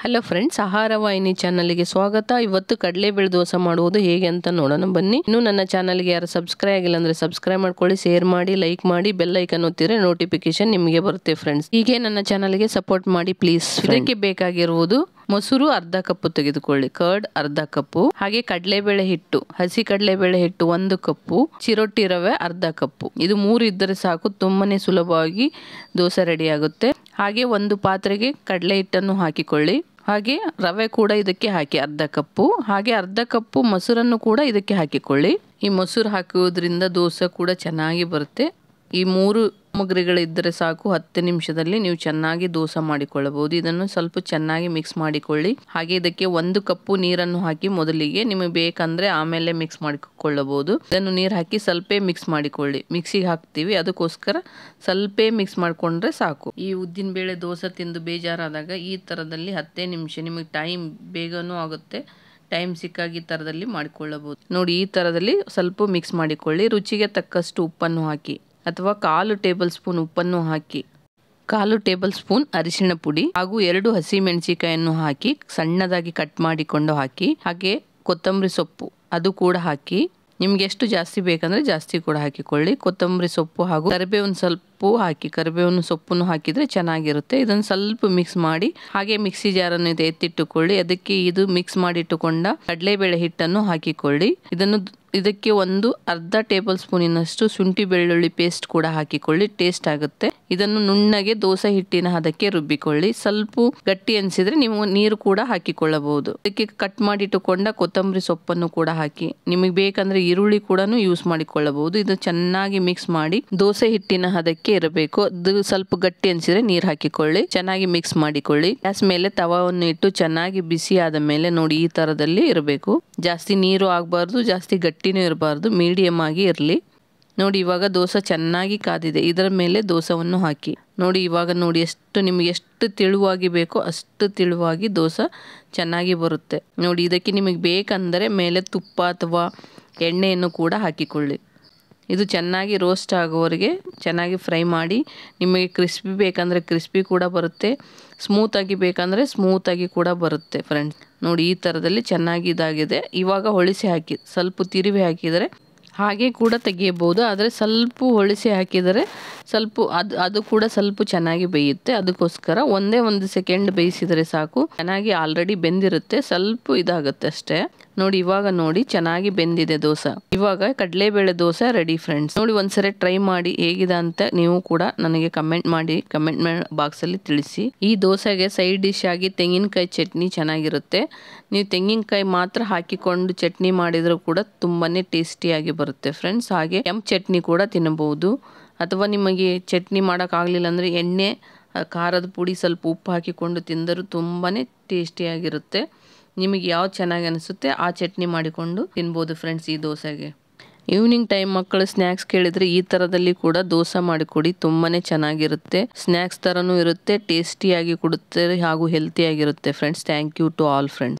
Hello friends, ಆಹಾರ ವಾಹಿನಿ ಚಾನಲ್ಗೆ ಸ್ವಾಗತ. ಇವತ್ತು ಕಡಲೆಬೇಳೆ ದೋಸೆ ಮಾಡುವುದು ಹೇಗೆ ಅಂತ ನೋಡೋಣ ಬನ್ನಿ. ಇನ್ನು ನನ್ನ ಚಾನಲ್ಗೆ ಯಾರು ಸಬ್ಸ್ಕ್ರೈಬ್ ಆಗಿಲ್ಲ ಅಂದ್ರೆ ಸಬ್ಸ್ಕ್ರೈಬ್ ಮಾಡ್ಕೊಳ್ಳಿ, ಶೇರ್ ಮಾಡಿ, ಲೈಕ್ ಮಾಡಿ, ಬೆಲ್ ಐಕನ್ ಒತ್ತಿದ್ರೆ ನೋಟಿಫಿಕೇಶನ್ ನಿಮಗೆ ಬರುತ್ತೆ ಫ್ರೆಂಡ್ಸ್. ಹೀಗೆ ನನ್ನ ಚಾನಲ್ಗೆ ಸಪೋರ್ಟ್ ಮಾಡಿ ಪ್ಲೀಸ್. ಇದಕ್ಕೆ ಬೇಕಾಗಿರುವುದು ಮೊಸರು ಅರ್ಧ ಕಪ್ ತೆಗೆದುಕೊಳ್ಳಿ, ಕರ್ಡ್ ಅರ್ಧ ಕಪ್ಪು, ಹಾಗೆ ಕಡಲೆಬೇಳೆ ಹಿಟ್ಟು, ಹಸಿ ಕಡಲೆಬೇಳೆ ಹಿಟ್ಟು 1 ಕಪ್ಪು, ಚಿರೋಟಿ ರವೆ ಅರ್ಧ ಕಪ್ಪು. ಇದು 3 ಇದ್ದರೆ ಸಾಕು, ತುಂಬಾನೇ ಸುಲಭವಾಗಿ ದೋಸೆ ರೆಡಿ ಆಗುತ್ತೆ. ಹಾಗೆ ಒಂದು ಪಾತ್ರೆಗೆ ಕಡಲೆ ಹಿಟ್ಟನ್ನು ಹಾಕಿಕೊಳ್ಳಿ, ಹಾಗೆ ರವೆ ಕೂಡ ಇದಕ್ಕೆ ಹಾಕಿ ಅರ್ಧ ಕಪ್ಪು, ಹಾಗೆ ಅರ್ಧ ಕಪ್ಪು ಮೊಸರನ್ನು ಕೂಡ ಇದಕ್ಕೆ ಹಾಕಿಕೊಳ್ಳಿ. ಈ ಮೊಸರು ಹಾಕುವುದರಿಂದ ದೋಸೆ ಕೂಡ ಚೆನ್ನಾಗಿ ಬರುತ್ತೆ. ಈ 3 ಸಾಮಗ್ರಿಗಳಿದ್ದರೆ ಸಾಕು, 10 ನಿಮಿಷದಲ್ಲಿ ನೀವು ಚೆನ್ನಾಗಿ ದೋಸೆ ಮಾಡಿಕೊಳ್ಳಬಹುದು. ಇದನ್ನು ಸ್ವಲ್ಪ ಚೆನ್ನಾಗಿ ಮಿಕ್ಸ್ ಮಾಡಿಕೊಳ್ಳಿ. ಹಾಗೆ ಇದಕ್ಕೆ 1 ಕಪ್ಪು ನೀರನ್ನು ಹಾಕಿ ಮೊದಲಿಗೆ, ನಿಮಗೆ ಬೇಕಂದ್ರೆ ಆಮೇಲೆ ಮಿಕ್ಸ್ ಮಾಡಿಕೊಳ್ಳಬಹುದು. ಇದನ್ನು ನೀರು ಹಾಕಿ ಸ್ವಲ್ಪ ಮಿಕ್ಸ್ ಮಾಡಿಕೊಳ್ಳಿ. ಮಿಕ್ಸಿಗೆ ಹಾಕ್ತೀವಿ, ಅದಕ್ಕೋಸ್ಕರ ಸ್ವಲ್ಪ ಮಿಕ್ಸ್ ಮಾಡಿಕೊಂಡ್ರೆ ಸಾಕು. ಈ ಉದ್ದಿನ ಬೇಳೆ ದೋಸೆ ತಿಂದು ಬೇಜಾರಾದಾಗ ಈ ಥರದಲ್ಲಿ 10 ನಿಮಿಷ, ನಿಮಗೆ ಟೈಮ್ ಬೇಗನೂ ಆಗುತ್ತೆ, ಟೈಮ್ ಸಿಕ್ಕಾಗಿ ಈ ಥರದಲ್ಲಿ ಮಾಡಿಕೊಳ್ಳಬಹುದು. ನೋಡಿ, ಈ ಥರದಲ್ಲಿ ಸ್ವಲ್ಪ ಮಿಕ್ಸ್ ಮಾಡಿಕೊಳ್ಳಿ. ರುಚಿಗೆ ತಕ್ಕಷ್ಟು ಉಪ್ಪನ್ನು ಹಾಕಿ, ಅಥವಾ 1/4 ಟೇಬಲ್ ಸ್ಪೂನ್ ಉಪ್ಪನ್ನು ಹಾಕಿ, 1/4 ಟೇಬಲ್ ಸ್ಪೂನ್ ಅರಿಶಿಣ ಪುಡಿ ಹಾಗೂ 2 ಹಸಿ ಮೆಣಸಿಕಾಯನ್ನು ಹಾಕಿ ಸಣ್ಣದಾಗಿ ಕಟ್ ಮಾಡಿಕೊಂಡು ಹಾಕಿ, ಹಾಗೆ ಕೊತ್ತಂಬರಿ ಸೊಪ್ಪು ಅದು ಕೂಡ ಹಾಕಿ, ನಿಮ್ಗೆ ಎಷ್ಟು ಜಾಸ್ತಿ ಬೇಕಂದ್ರೆ ಜಾಸ್ತಿ ಕೂಡ ಹಾಕಿಕೊಳ್ಳಿ. ಕೊತ್ತಂಬರಿ ಸೊಪ್ಪು ಹಾಗೂ ಕರಿಬೇವಿನ ಸ್ವಲ್ಪ ಹಾಕಿ, ಕರಿಬೇವಿನ ಸೊಪ್ಪನ್ನು ಹಾಕಿದ್ರೆ ಚೆನ್ನಾಗಿರುತ್ತೆ. ಇದನ್ನು ಸ್ವಲ್ಪ ಮಿಕ್ಸ್ ಮಾಡಿ, ಹಾಗೆ ಮಿಕ್ಸಿ ಜಾರನ್ನು ಎತ್ತಿಟ್ಟುಕೊಳ್ಳಿ. ಅದಕ್ಕೆ ಇದು ಮಿಕ್ಸ್ ಮಾಡಿ ಇಟ್ಟುಕೊಂಡ ಕಡಲೆಬೇಳೆ ಹಿಟ್ಟನ್ನು ಹಾಕಿಕೊಳ್ಳಿ. ಇದಕ್ಕೆ ಒಂದು ಅರ್ಧ ಟೇಬಲ್ ಸ್ಪೂನಿನಷ್ಟು ಶುಂಠಿ ಬೆಳ್ಳುಳ್ಳಿ ಪೇಸ್ಟ್ ಕೂಡ ಹಾಕಿಕೊಳ್ಳಿ, ಟೇಸ್ಟ್ ಆಗುತ್ತೆ. ಇದನ್ನು ನುಣ್ಣಗೆ ದೋಸೆ ಹಿಟ್ಟಿನ ಹದಕ್ಕೆ ರುಬ್ಬಿಕೊಳ್ಳಿ. ಸ್ವಲ್ಪ ಗಟ್ಟಿ ಅನಿಸಿದ್ರೆ ನೀವು ನೀರು ಕೂಡ ಹಾಕಿಕೊಳ್ಳಬಹುದು. ಇದಕ್ಕೆ ಕಟ್ ಮಾಡಿ ಇಟ್ಟುಕೊಂಡ ಕೊತ್ತಂಬರಿ ಸೊಪ್ಪನ್ನು ಕೂಡ ಹಾಕಿ, ನಿಮಗೆ ಬೇಕಂದ್ರೆ ಈರುಳ್ಳಿ ಕೂಡ ಯೂಸ್ ಮಾಡಿಕೊಳ್ಳಬಹುದು. ಇದು ಚೆನ್ನಾಗಿ ಮಿಕ್ಸ್ ಮಾಡಿ ದೋಸೆ ಹಿಟ್ಟಿನ ಹದಕ್ಕೆ ಇರಬೇಕು. ಅದು ಸ್ವಲ್ಪ ಗಟ್ಟಿ ಅನಿಸಿದ್ರೆ ನೀರು ಹಾಕಿಕೊಳ್ಳಿ, ಚೆನ್ನಾಗಿ ಮಿಕ್ಸ್ ಮಾಡಿಕೊಳ್ಳಿ. ಗ್ಯಾಸ್ ಮೇಲೆ ತವಾವನ್ನು ಇಟ್ಟು ಚೆನ್ನಾಗಿ ಬಿಸಿ ಆದ ಮೇಲೆ ನೋಡಿ ಈ ತರದಲ್ಲಿ ಇರಬೇಕು. ಜಾಸ್ತಿ ನೀರು ಆಗಬಾರ್ದು, ಜಾಸ್ತಿ ಗಟ್ಟಿನೂ ಇರಬಾರ್ದು, ಮೀಡಿಯಂ ಆಗಿ ಇರಲಿ. ನೋಡಿ, ಇವಾಗ ದೋಸೆ ಚೆನ್ನಾಗಿ ಕಾದಿದೆ. ಇದರ ಮೇಲೆ ದೋಸೆಯನ್ನು ಹಾಕಿ ನೋಡಿ. ಇವಾಗ ನೋಡಿ, ನಿಮಗೆ ಎಷ್ಟು ತೆಳುವಾಗಿ ಬೇಕೋ ಅಷ್ಟು ತೆಳುವಾಗಿ ದೋಸೆ ಚೆನ್ನಾಗಿ ಬರುತ್ತೆ. ನೋಡಿ, ಇದಕ್ಕೆ ನಿಮಗೆ ಬೇಕಂದರೆ ಮೇಲೆ ತುಪ್ಪ ಅಥವಾ ಎಣ್ಣೆಯನ್ನು ಕೂಡ ಹಾಕಿಕೊಳ್ಳಿ. ಇದು ಚೆನ್ನಾಗಿ ರೋಸ್ಟ್ ಆಗೋವರೆಗೆ ಚೆನ್ನಾಗಿ ಫ್ರೈ ಮಾಡಿ. ನಿಮಗೆ ಕ್ರಿಸ್ಪಿ ಬೇಕಂದರೆ ಕ್ರಿಸ್ಪಿ ಕೂಡ ಬರುತ್ತೆ, ಸ್ಮೂತಾಗಿ ಬೇಕಂದರೆ ಸ್ಮೂತಾಗಿ ಕೂಡ ಬರುತ್ತೆ ಫ್ರೆಂಡ್ಸ್. ನೋಡಿ, ಈ ಥರದಲ್ಲಿ ಚೆನ್ನಾಗಿ ಇದಾಗಿದೆ. ಇವಾಗ ಹೊಳಿಸಿ ಹಾಕಿ, ಸ್ವಲ್ಪ ತಿರುವಿ ಹಾಕಿದರೆ ಹಾಗೆ ಕೂಡ ತೆಗೆಯಬಹುದು. ಆದರೆ ಸ್ವಲ್ಪ ಹೊಳಿಸಿ ಹಾಕಿದರೆ ಸ್ವಲ್ಪ ಅದು ಕೂಡ ಸ್ವಲ್ಪ ಚೆನ್ನಾಗಿ ಬೇಯುತ್ತೆ. ಅದಕ್ಕೋಸ್ಕರ ಒಂದೇ 1 ಸೆಕೆಂಡ್ ಬೇಯಿಸಿದರೆ ಸಾಕು, ಚೆನ್ನಾಗಿ ಆಲ್ರೆಡಿ ಬೆಂದಿರುತ್ತೆ, ಸ್ವಲ್ಪ ಇದಾಗುತ್ತೆ ಅಷ್ಟೇ. ನೋಡಿ, ಇವಾಗ ನೋಡಿ ಚೆನ್ನಾಗಿ ಬೆಂದಿದೆ ದೋಸೆ. ಇವಾಗ ಕಡಲೆಬೇಳೆ ದೋಸೆ ರೆಡಿ ಫ್ರೆಂಡ್ಸ್. ನೋಡಿ, ಒಂದ್ಸರಿ ಟ್ರೈ ಮಾಡಿ ಹೇಗಿದೆ ಅಂತ ನೀವು ಕೂಡ ನನಗೆ ಕಮೆಂಟ್ ಮಾಡಿ, ಕಮೆಂಟ್ ಬಾಕ್ಸ್ ಅಲ್ಲಿ ತಿಳಿಸಿ. ಈ ದೋಸೆಗೆ ಸೈಡ್ ಡಿಶ್ ಆಗಿ ತೆಂಗಿನಕಾಯಿ ಚಟ್ನಿ ಚೆನ್ನಾಗಿರುತ್ತೆ. ನೀವು ತೆಂಗಿನಕಾಯಿ ಮಾತ್ರ ಹಾಕಿಕೊಂಡು ಚಟ್ನಿ ಮಾಡಿದ್ರು ಕೂಡ ತುಂಬಾನೇ ಟೇಸ್ಟಿಯಾಗಿ ಬರುತ್ತೆ ಫ್ರೆಂಡ್ಸ್. ಹಾಗೆ ಕೆಂಪು ಚಟ್ನಿ ಕೂಡ ತಿನ್ನಬಹುದು, ಅಥವಾ ನಿಮಗೆ ಚಟ್ನಿ ಮಾಡೋಕ್ಕಾಗಲಿಲ್ಲ ಅಂದರೆ ಎಣ್ಣೆ, ಖಾರದ ಪುಡಿ, ಸ್ವಲ್ಪ ಉಪ್ಪು ಹಾಕಿಕೊಂಡು ತಿಂದರೂ ತುಂಬಾ ಟೇಸ್ಟಿಯಾಗಿರುತ್ತೆ. ನಿಮಗೆ ಯಾವ್ದು ಚೆನ್ನಾಗಿ ಅನಿಸುತ್ತೆ ಆ ಚಟ್ನಿ ಮಾಡಿಕೊಂಡು ತಿನ್ಬೋದು ಫ್ರೆಂಡ್ಸ್. ಈ ದೋಸೆಗೆ ಈವ್ನಿಂಗ್ ಟೈಮ್ ಮಕ್ಕಳು ಸ್ನ್ಯಾಕ್ಸ್ ಕೇಳಿದರೆ ಈ ಥರದಲ್ಲಿ ಕೂಡ ದೋಸೆ ಮಾಡಿಕೊಡಿ, ತುಂಬಾ ಚೆನ್ನಾಗಿರುತ್ತೆ. ಸ್ನ್ಯಾಕ್ಸ್ ಥರನೂ ಇರುತ್ತೆ, ಟೇಸ್ಟಿಯಾಗಿ ಕೊಡುತ್ತೆ ಹಾಗೂ ಹೆಲ್ತಿಯಾಗಿರುತ್ತೆ friends. Thank you to all friends.